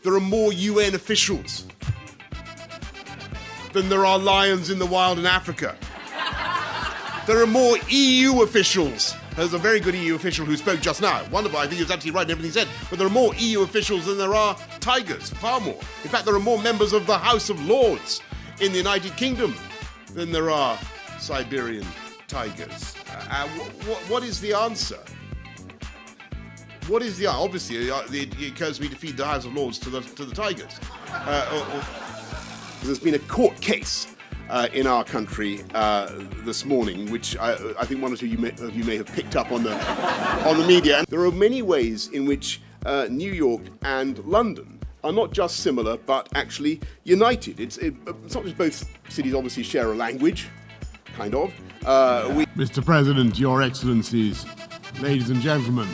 there are more UN officials than there are lions in the wild in Africa. There are more EU officials. There's a very good EU official who spoke just now. Wonderful, I think he was absolutely right in everything he said. But there are more EU officials than there are tigers, far more. In fact, there are more members of the House of Lords in the United Kingdom than there are Siberian tigers. What is the answer? What is the answer? Obviously, it occurs to me to feed the House of Lords to the tigers. There's been a court case in our country this morning, which I think one or two of you may have picked up on the media. And there are many ways in which New York and London are not just similar, but actually united. It's not just both cities obviously share a language, kind of. Mr. President, Your Excellencies, ladies and gentlemen,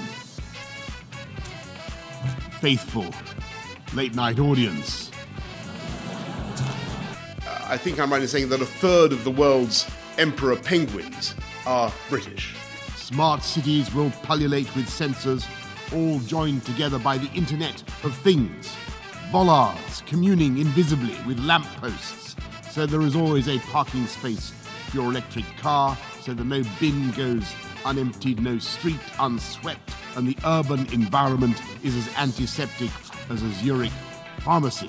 faithful late-night audience. I think I'm right in saying that a third of the world's emperor penguins are British. Smart cities will pullulate with sensors, all joined together by the Internet of Things. Bollards communing invisibly with lampposts, so there is always a parking space for your electric car, so that no bin goes unemptied, no street unswept, and the urban environment is as antiseptic as a Zurich pharmacy.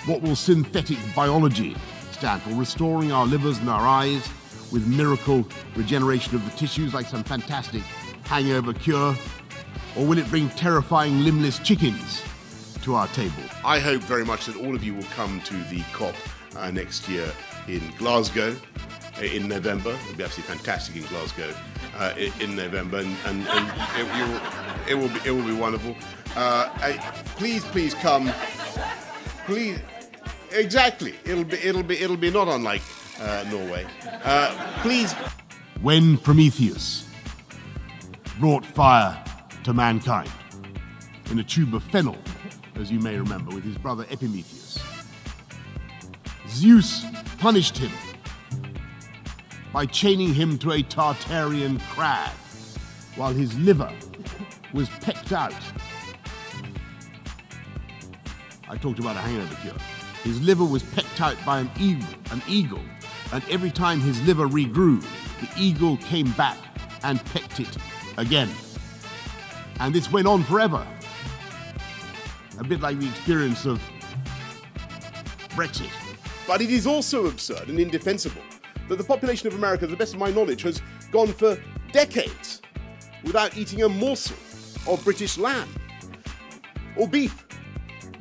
What will synthetic biology stand for? Restoring our livers and our eyes with miracle regeneration of the tissues like some fantastic hangover cure? Or will it bring terrifying limbless chickens to our table? I hope very much that all of you will come to the COP next year in Glasgow in November. It'll be absolutely fantastic in Glasgow in November, and it will be wonderful. Please come. Please. Exactly. It'll be not unlike Norway. Please. When Prometheus brought fire to mankind in a tube of fennel, as you may remember, with his brother Epimetheus, Zeus punished him by chaining him to a Tartarian crag while his liver was pecked out. I talked about a hangover cure. His liver was pecked out by an eagle, and every time his liver regrew, the eagle came back and pecked it again. And this went on forever. A bit like the experience of Brexit. But it is also absurd and indefensible that the population of America, to the best of my knowledge, has gone for decades without eating a morsel of British lamb or beef,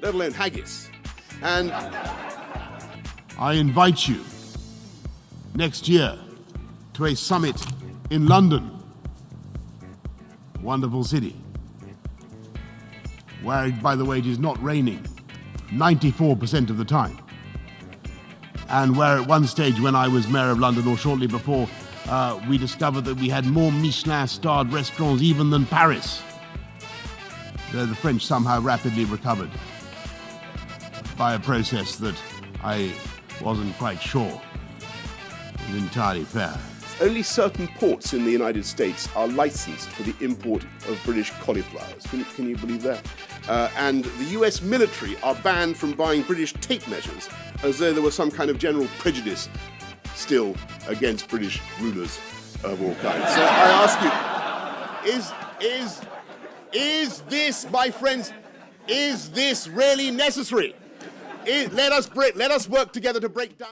let alone haggis. And I invite you next year to a summit in London, wonderful city, where, by the way, it is not raining 94% of the time. And where at one stage when I was mayor of London, or shortly before, we discovered that we had more Michelin-starred restaurants even than Paris, though the French somehow rapidly recovered by a process that I wasn't quite sure was entirely fair. Only certain ports in the United States are licensed for the import of British cauliflowers. Can you believe that? And the US military are banned from buying British tape measures, as though there was some kind of general prejudice still against British rulers of all kinds. So I ask you, is this, my friends, is this really necessary? Let us work together to break down.